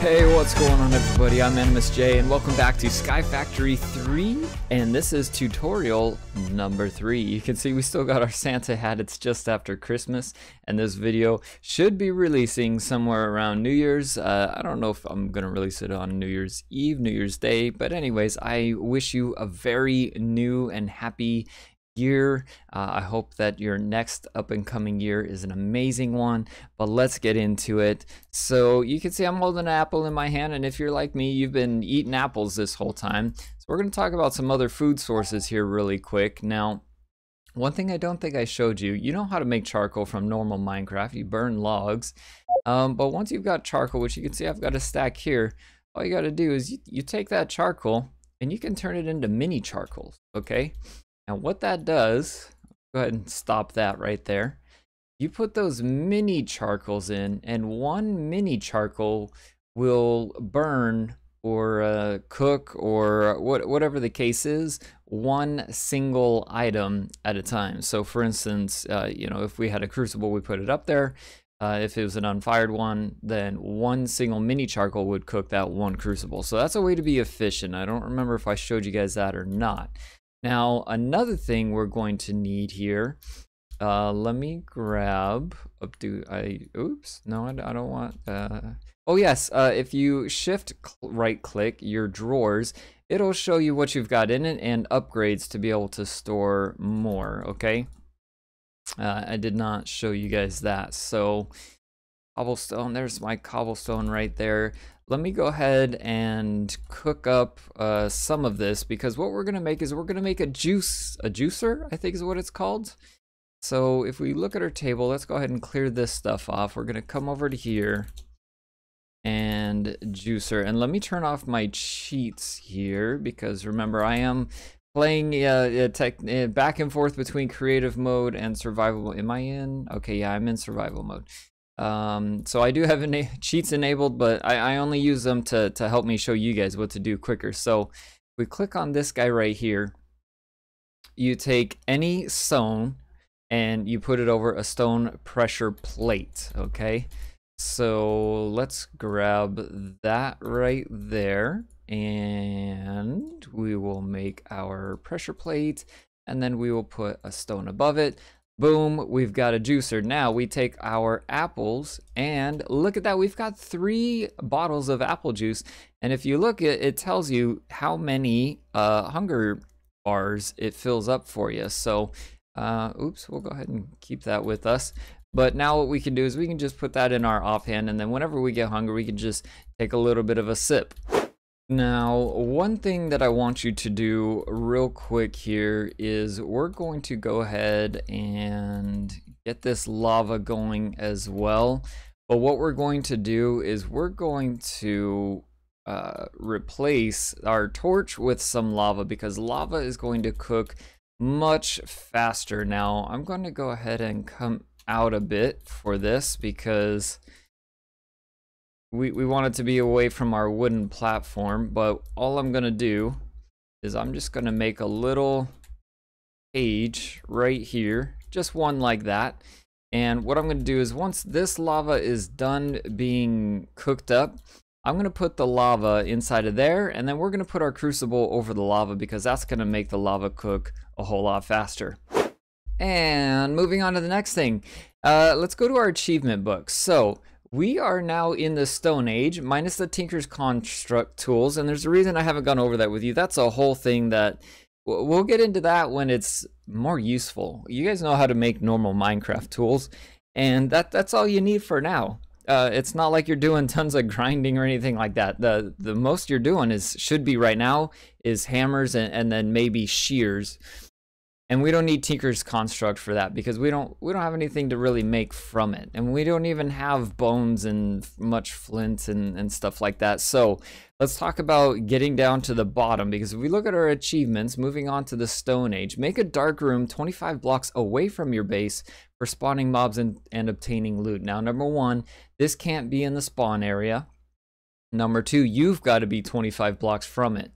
Hey, what's going on everybody? I'm Animus J and welcome back to Sky Factory 3, and this is tutorial number 3. You can see we still got our Santa hat. It's just after Christmas, and this video should be releasing somewhere around New Year's. I don't know if I'm gonna release it on New Year's Eve, New Year's Day, but anyways, I wish you a very new and happy year. I hope that your next up and coming year is an amazing one, but let's get into it. So you can see I'm holding an apple in my hand, and if you're like me, you've been eating apples this whole time. So we're going to talk about some other food sources here really quick. Now, one thing I don't think I showed you, you know how to make charcoal from normal Minecraft. You burn logs, but once you've got charcoal, which you can see I've got a stack here, all you got to do is you take that charcoal and you can turn it into mini charcoals, okay? And what that does, go ahead and stop that right there. You put those mini charcoals in, and one mini charcoal will burn or cook or whatever the case is, one single item at a time. So for instance, you know, if we had a crucible, we put it up there. If it was an unfired one, then one single mini charcoal would cook that one crucible. So that's a way to be efficient. I don't remember if I showed you guys that or not. Now, another thing we're going to need here, let me grab, oops, no, I don't want, oh yes, if you shift right click your drawers, it'll show you what you've got in it and upgrades to be able to store more, okay? I did not show you guys that. So cobblestone, there's my cobblestone right there. Let me go ahead and cook up some of this, because what we're gonna make is we're gonna make a juicer, I think is what it's called. So if we look at our table, let's go ahead and clear this stuff off. We're gonna come over to here and juicer, and let me turn off my cheats here, because remember I am playing back and forth between creative mode and survival mode. Am I in? Okay, yeah, I'm in survival mode. So I do have cheats enabled, but I only use them to help me show you guys what to do quicker. So we click on this guy right here. You take any stone and you put it over a stone pressure plate, okay? So let's grab that right there, and we will make our pressure plate, and then we will put a stone above it. Boom, we've got a juicer. Now we take our apples, and look at that, we've got 3 bottles of apple juice. And if you look, it tells you how many hunger bars it fills up for you. So, oops, we'll go ahead and keep that with us. But now what we can do is we can just put that in our offhand, and then whenever we get hungry, we can just take a little bit of a sip. Now, one thing that I want you to do real quick here is we're going to go ahead and get this lava going as well. But what we're going to do is we're going to replace our torch with some lava, because lava is going to cook much faster. Now, I'm going to go ahead and come out a bit for this, because we want it to be away from our wooden platform. But all I'm gonna do is I'm just gonna make a little cage right here, just one like that. And what I'm gonna do is once this lava is done being cooked up, I'm gonna put the lava inside of there, and then we're gonna put our crucible over the lava, because that's gonna make the lava cook a whole lot faster. And moving on to the next thing, let's go to our achievement book. So we are now in the Stone Age, minus the Tinker's Construct tools, and there's a reason I haven't gone over that with you. That's a whole thing that we'll get into that when it's more useful. You guys know how to make normal Minecraft tools, and that's all you need for now. It's not like you're doing tons of grinding or anything like that. The most you're doing should be right now is hammers and then maybe shears. And we don't need Tinker's Construct for that, because we don't have anything to really make from it, and we don't even have bones and much flint and stuff like that. So let's talk about getting down to the bottom, because if we look at our achievements, moving on to the Stone Age, make a dark room 25 blocks away from your base for spawning mobs and obtaining loot. Now, number 1, this can't be in the spawn area. Number 2, you've got to be 25 blocks from it.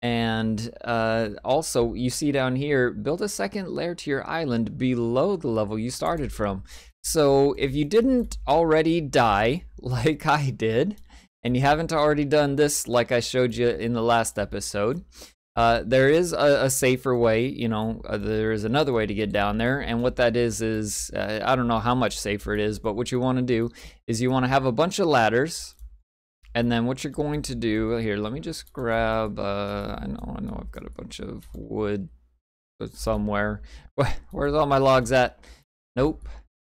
And also, you see down here, build a second layer to your island below the level you started from. So if you didn't already die like I did, and you haven't already done this like I showed you in the last episode, there is a safer way, you know, there is another way to get down there, and what that is I don't know how much safer it is, but what you want to do is you want to have a bunch of ladders, and then what you're going to do, here, let me just grab, I know I've got a bunch of wood somewhere. Where's all my logs at? Nope.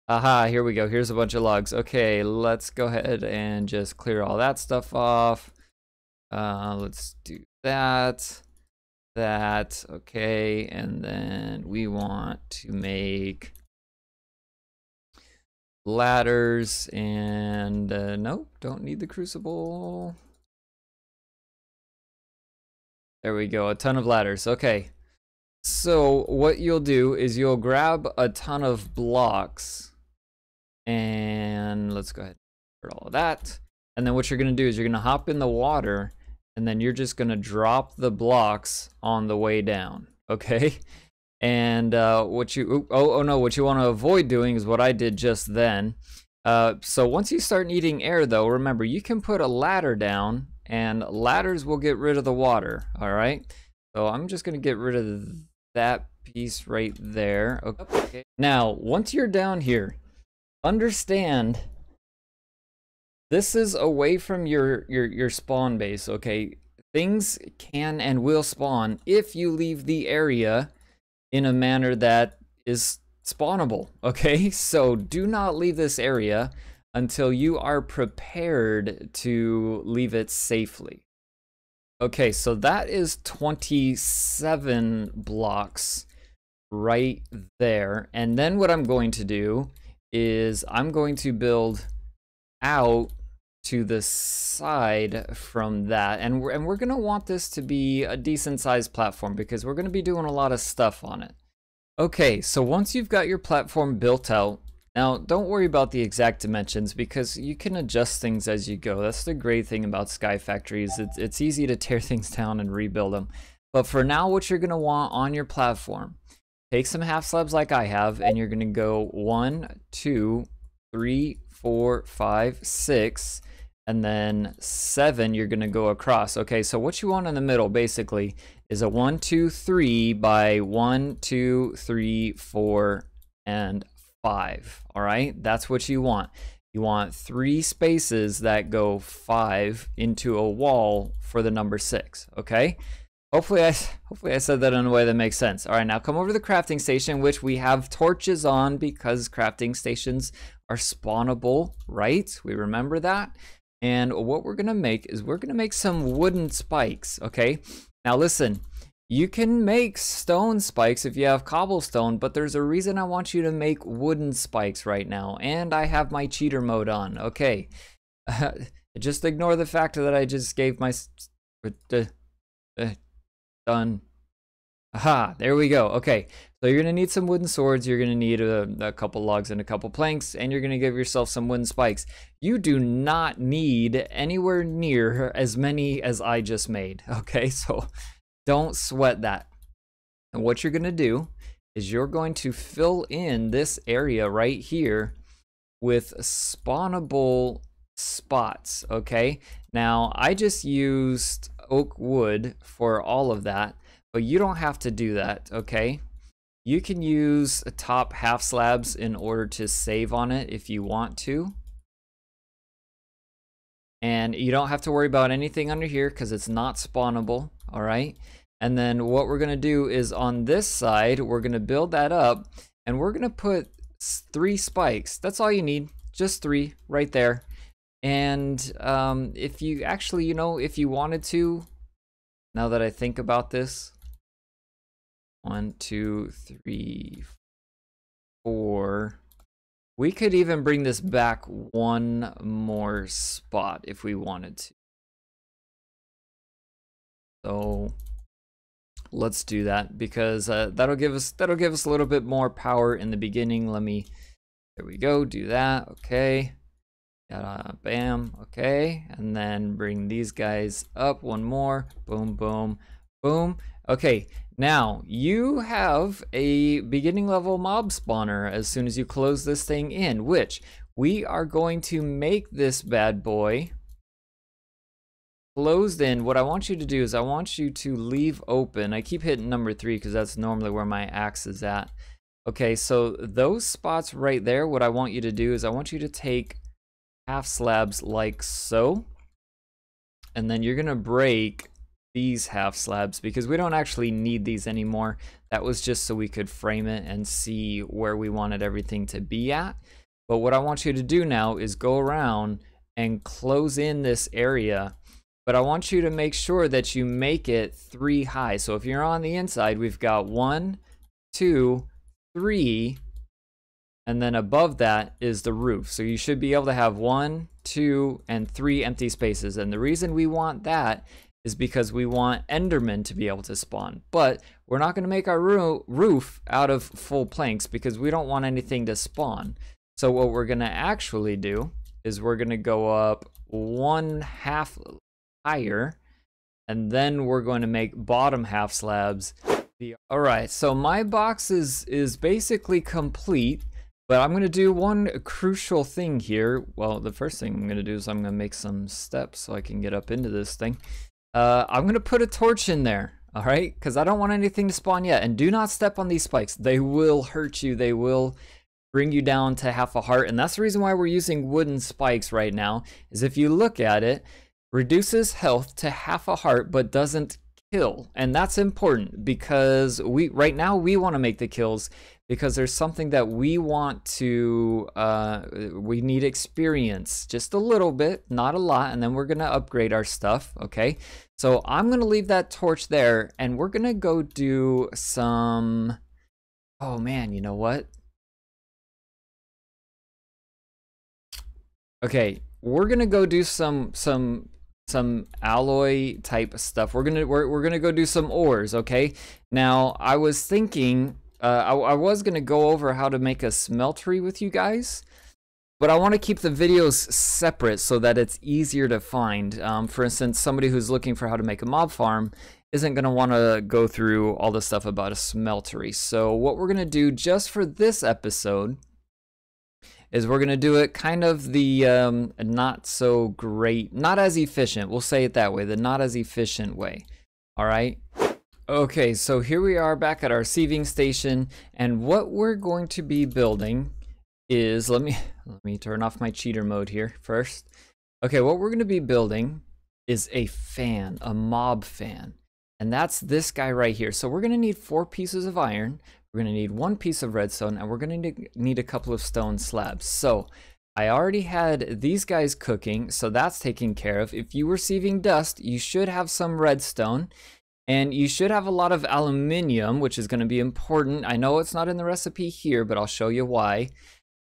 Aha, here we go. Here's a bunch of logs. Okay, let's go ahead and just clear all that stuff off. Let's do that. Okay, and then we want to make ladders, and nope, don't need the crucible. There we go, a ton of ladders. Okay, so what you'll do is you'll grab a ton of blocks, and let's go ahead and put all of that, and then what you're gonna do is you're gonna hop in the water, and then you're just gonna drop the blocks on the way down, okay? And what you what you want to avoid doing is what I did just then. So once you start needing air, though, remember you can put a ladder down, and ladders will get rid of the water. All right. So I'm just gonna get rid of that piece right there. Okay. Now, once you're down here, understand this is away from your spawn base, okay? Things can and will spawn if you leave the area in a manner that is spawnable, okay? So do not leave this area until you are prepared to leave it safely. Okay, so that is 27 blocks right there. And then what I'm going to do is I'm going to build out to the side from that, and we're gonna want this to be a decent sized platform because we're gonna be doing a lot of stuff on it. Okay, so once you've got your platform built out, now don't worry about the exact dimensions because you can adjust things as you go. That's the great thing about Sky Factory is it's easy to tear things down and rebuild them. But for now, what you're gonna want on your platform, take some half slabs like I have, and you're gonna go 1, 2, 3, 4, 5, 6, and then 7 you're gonna go across. Okay, so what you want in the middle basically is a 1, 2, 3 by 1, 2, 3, 4, and 5. All right, that's what you want. You want 3 spaces that go 5 into a wall for the number 6. Okay. Hopefully I said that in a way that makes sense. All right, now come over to the crafting station, which we have torches on because crafting stations are spawnable, right? We remember that. And what we're gonna make is we're gonna make some wooden spikes, okay? Now listen, you can make stone spikes if you have cobblestone, but there's a reason I want you to make wooden spikes right now. And I have my cheater mode on, okay? Just ignore the fact that I just gave my... done. Aha, there we go. Okay, so you're gonna need some wooden swords, you're gonna need a couple logs and a couple planks, and you're gonna give yourself some wooden spikes. You do not need anywhere near as many as I just made, okay? So don't sweat that. And what you're gonna do is you're going to fill in this area right here with spawnable spots, okay? Now, I just used oak wood for all of that, but you don't have to do that, okay? You can use top half slabs in order to save on it if you want to. And you don't have to worry about anything under here because it's not spawnable, all right? And then what we're gonna do is on this side, we're gonna build that up and we're gonna put 3 spikes. That's all you need, just 3 right there. And if you actually, you know, if you wanted to, now that I think about this, 1, 2, 3, 4, we could even bring this back 1 more spot if we wanted to. So let's do that because that'll give us a little bit more power in the beginning. There we go, do that, okay. Bam, okay, and then bring these guys up 1 more, boom, boom, boom. Okay, now you have a beginning level mob spawner as soon as you close this thing in, which we are going to make this bad boy closed in, what I want you to do is I want you to leave open. I keep hitting number 3 because that's normally where my axe is at. Okay, so those spots right there, what I want you to do is I want you to take half slabs like so. And then you're gonna break these half slabs because we don't actually need these anymore. That was just so we could frame it and see where we wanted everything to be at. But what I want you to do now is go around and close in this area. But I want you to make sure that you make it 3 high. So if you're on the inside, we've got 1, 2, 3, and then above that is the roof. So you should be able to have 1, 2, and 3 empty spaces. And the reason we want that is because we want Endermen to be able to spawn. But we're not going to make our roof out of full planks because we don't want anything to spawn. So what we're going to actually do is we're going to go up 1/2 higher, and then we're going to make bottom half slabs. All right, so my box is basically complete, but I'm going to do one crucial thing here. Well, the first thing I'm going to do is I'm going to make some steps so I can get up into this thing. I'm going to put a torch in there, all right? Because I don't want anything to spawn yet. And do not step on these spikes. They will hurt you. They will bring you down to half a heart. And that's the reason why we're using wooden spikes right now, is if you look at it, reduces health to half a heart, but doesn't kill. And that's important because right now we want to make the kills because there's something that we want to, we need experience just a little bit, not a lot, and then we're going to upgrade our stuff, okay? So I'm going to leave that torch there, and we're going to go do some, oh man, you know what? Okay, we're going to go do some alloy type stuff. We're gonna go do some ores, okay? Now, I was thinking, I was gonna go over how to make a smeltery with you guys, but I want to keep the videos separate so that it's easier to find. For instance, somebody who's looking for how to make a mob farm isn't gonna want to go through all the stuff about a smeltery. So what we're gonna do just for this episode is we're going to do it kind of the not so great, not as efficient, we'll say it that way, the not as efficient way. All right. Okay, so here we are back at our sieving station, and what we're going to be building is, let me turn off my cheater mode here first. Okay, what we're going to be building is a fan, a mob fan, and that's this guy right here. So we're going to need 4 pieces of iron. We're going to need 1 piece of redstone, and we're going to need a couple of stone slabs. So I already had these guys cooking, so that's taken care of. If you were sieving dust, you should have some redstone, and you should have a lot of aluminium, which is going to be important. I know it's not in the recipe here, but I'll show you why.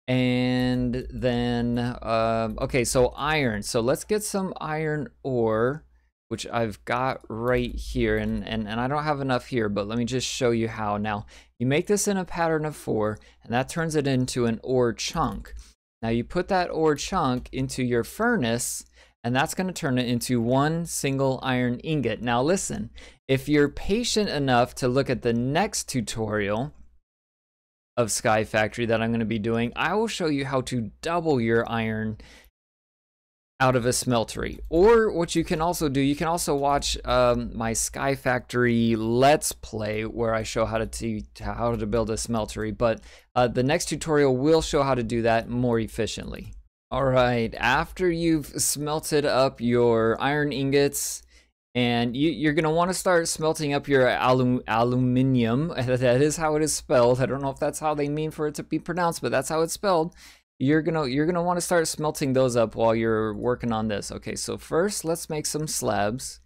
And then, okay, so iron. So let's get some iron ore, which I've got right here, and I don't have enough here, but let me just show you how. Now, you make this in a pattern of 4, and that turns it into an ore chunk. Now you put that ore chunk into your furnace, and that's going to turn it into 1 single iron ingot. Now listen, if you're patient enough to look at the next tutorial of Sky Factory that I'm going to be doing, I will show you how to double your iron out of a smeltery. Or what you can also do, you can also watch my Sky Factory Let's Play where I show how to build a smeltery, but the next tutorial will show how to do that more efficiently. Alright, after you've smelted up your iron ingots, and you're going to want to start smelting up your aluminium. That is how it is spelled. I don't know if that's how they mean for it to be pronounced, but that's how it's spelled. You're gonna want to start smelting those up while you're working on this. Okay, so first let's make some slabs,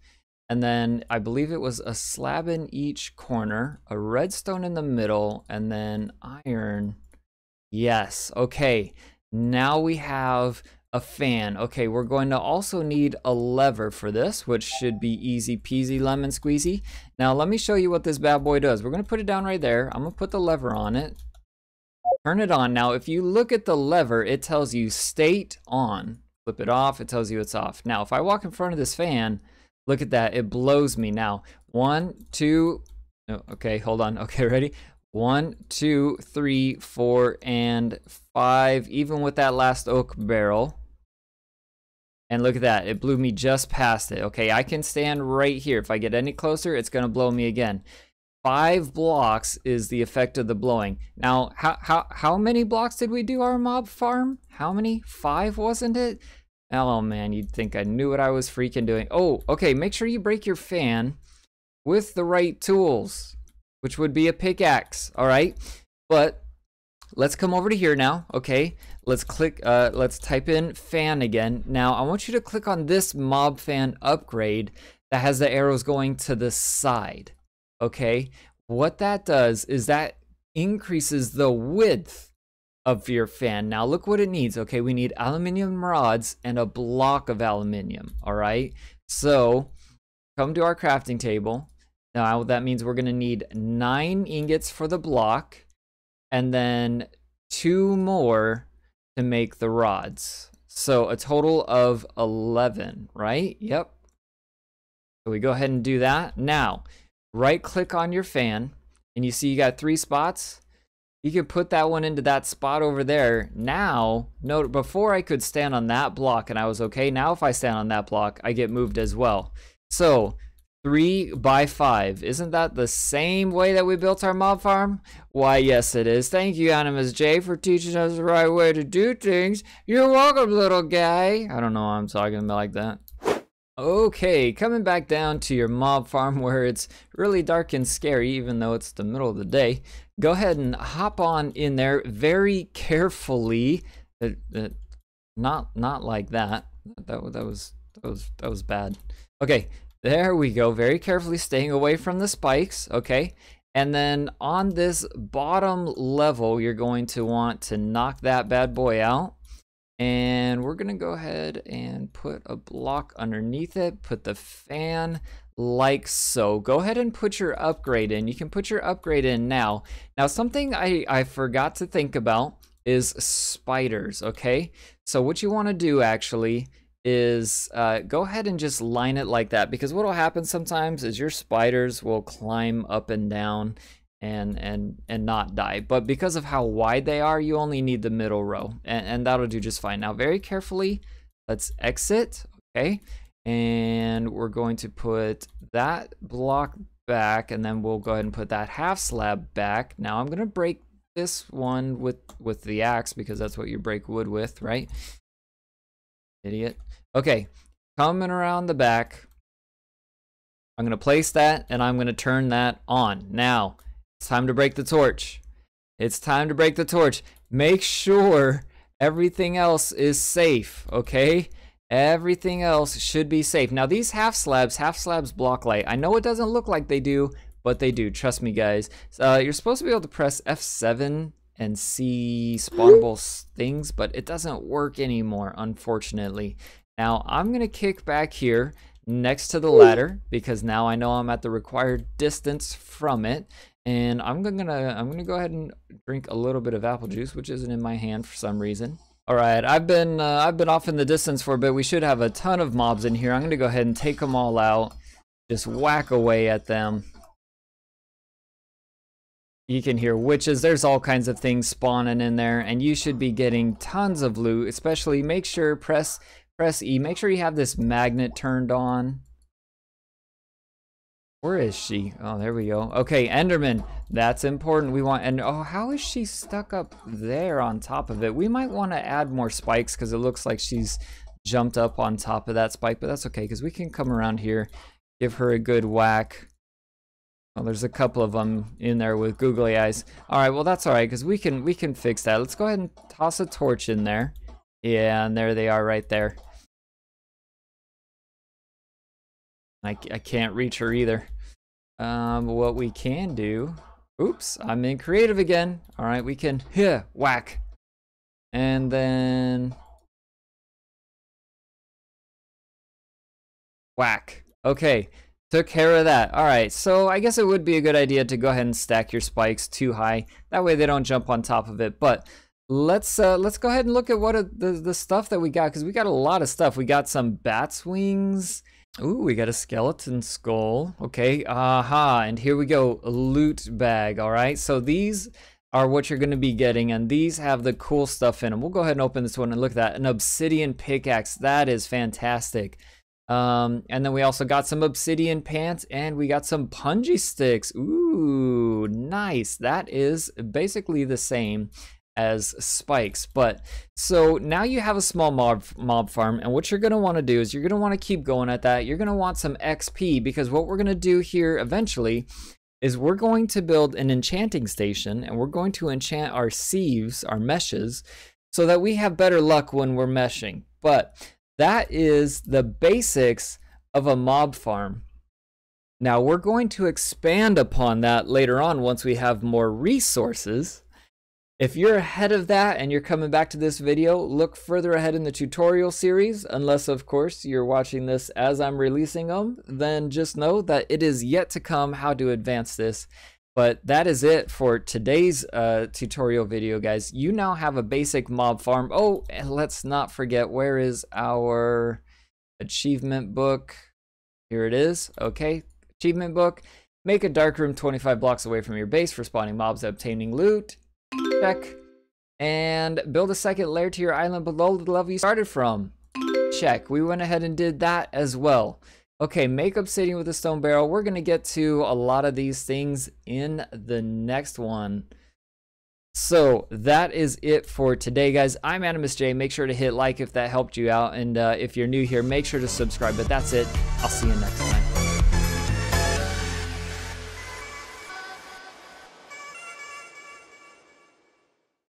and then I believe it was a slab in each corner, a redstone in the middle, and then iron. Yes, okay, now we have a fan. Okay, we're going to also need a lever for this, which should be easy peasy lemon squeezy. Now let me show you what this bad boy does. We're gonna put it down right there. I'm gonna put the lever on it. Turn it on. Now, if you look at the lever, it tells you state on. Flip it off, it tells you it's off. Now, if I walk in front of this fan, look at that, it blows me. Now, 1, 2, no, okay, hold on. Okay, ready? 1, 2, 3, 4, and 5, even with that last oak barrel. And look at that, it blew me just past it. Okay, I can stand right here. If I get any closer, it's gonna blow me again. 5 blocks is the effect of the blowing. Now, how many blocks did we do our mob farm? How many? 5, wasn't it? Oh man, you'd think I knew what I was freaking doing. Oh, okay, make sure you break your fan with the right tools, which would be a pickaxe, all right? But let's come over to here now, okay? Let's click, let's type in fan again. Now, I want you to click on this mob fan upgrade that has the arrows going to the side, okay? What that does is that increases the width of your fan. Now, look what it needs, okay? We need aluminum rods and a block of aluminum, all right? So, come to our crafting table. Now, that means we're gonna need 9 ingots for the block, and then 2 more to make the rods. So a total of 11, right? Yep. So we go ahead and do that. Now, right click on your fan, and you see you got 3 spots. You can put that one into that spot over there. Now, note, before I could stand on that block and I was okay. Now if I stand on that block, I get moved as well. So 3 by 5. Isn't that the same way that we built our mob farm? Why, yes it is. Thank you, Animus J, for teaching us the right way to do things. You're welcome, little guy. I don't know why I'm talking like that. Okay, coming back down to your mob farm where it's really dark and scary, even though it's the middle of the day. Go ahead and hop on in there very carefully. Not like that. That was bad. Okay. There we go, very carefully staying away from the spikes, okay? And then on this bottom level, you're going to want to knock that bad boy out. And we're gonna go ahead and put a block underneath it, put the fan like so. Go ahead and put your upgrade in. You can put your upgrade in now. Now, something I forgot to think about is spiders, okay? So what you wanna do actually is go ahead and just line it like that, because what will happen sometimes is your spiders will climb up and down and not die, but because of how wide they are, you only need the middle row, and that'll do just fine. Now very carefully, let's exit, okay, and we're going to put that block back, and then we'll go ahead and put that half slab back. Now I'm gonna break this one with the axe, because that's what you break wood with, right? Idiot. Okay, coming around the back, I'm gonna place that and I'm gonna turn that on. Now, it's time to break the torch. It's time to break the torch. Make sure everything else is safe, okay? Everything else should be safe. Now these half slabs block light. I know it doesn't look like they do, but they do, trust me guys. You're supposed to be able to press F7 and see spawnable things, but it doesn't work anymore, unfortunately. Now I'm gonna kick back here next to the ladder, because now I know I'm at the required distance from it, and I'm gonna go ahead and drink a little bit of apple juice, which isn't in my hand for some reason. All right, I've been off in the distance for a bit. We should have a ton of mobs in here. I'm gonna go ahead and take them all out, just whack away at them. You can hear witches. There's all kinds of things spawning in there, and you should be getting tons of loot. Especially make sure press E. Make sure you have this magnet turned on. Where is she? Oh, there we go. Okay, Enderman. That's important. We want, and oh, how is she stuck up there on top of it? We might want to add more spikes, because it looks like she's jumped up on top of that spike, but that's okay, because we can come around here, give her a good whack. Oh, there's a couple of them in there with googly eyes. All right, well that's all right, because we can fix that. Let's go ahead and toss a torch in there. Yeah, and there they are right there. I can't reach her either. What we can do, oops, I'm in creative again. All right, we can whack, and then whack. Okay, took care of that. All right, so I guess it would be a good idea to go ahead and stack your spikes too high. That way they don't jump on top of it. But let's go ahead and look at what the stuff that we got, because we got a lot of stuff. We got some bat's wings. Ooh, we got a skeleton skull. Okay, aha, and here we go, a loot bag. All right, so these are what you're going to be getting, and these have the cool stuff in them. We'll go ahead and open this one and look at that. An obsidian pickaxe. That is fantastic. And then we also got some obsidian pants, and we got some punji sticks. Ooh, nice. That is basically the same as spikes. But so now you have a small mob farm, and what you're going to want to do is you're going to want to keep going at that. You're going to want some XP, because what we're going to do here eventually is we're going to build an enchanting station, and we're going to enchant our sieves, our meshes, so that we have better luck when we're meshing. But that is the basics of a mob farm. Now we're going to expand upon that later on once we have more resources. If you're ahead of that and you're coming back to this video, look further ahead in the tutorial series, unless of course you're watching this as I'm releasing them, then just know that it is yet to come how to advance this. But that is it for today's tutorial video, guys. You now have a basic mob farm. Oh, and let's not forget, where is our achievement book? Here it is. Okay, achievement book. Make a dark room 25 blocks away from your base for spawning mobs and obtaining loot. Check. And build a second lair to your island below the level you started from. Check. We went ahead and did that as well. Okay, make obsidian with a stone barrel. We're going to get to a lot of these things in the next one. So that is it for today, guys. I'm Animus J. Make sure to hit like if that helped you out. And if you're new here, make sure to subscribe. But that's it. I'll see you next time.